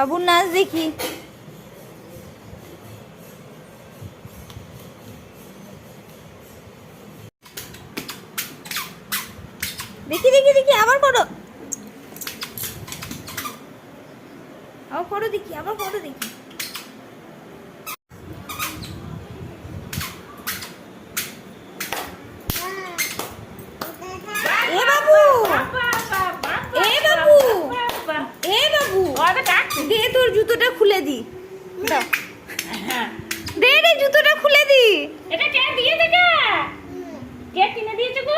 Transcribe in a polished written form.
বাবুর নাচ দেখি। দেখি দেখি দেখি, আবার করো, আবার করো দেখি, আবার করো দেখি। এ বাবু, এ বাবু, এ বাবু, দে তোর জুতোটা খুলে দি, দাও দে রে জুতোটা খুলে দি। এটা কে দিয়েছে? কে কিনে দিয়েছে গো?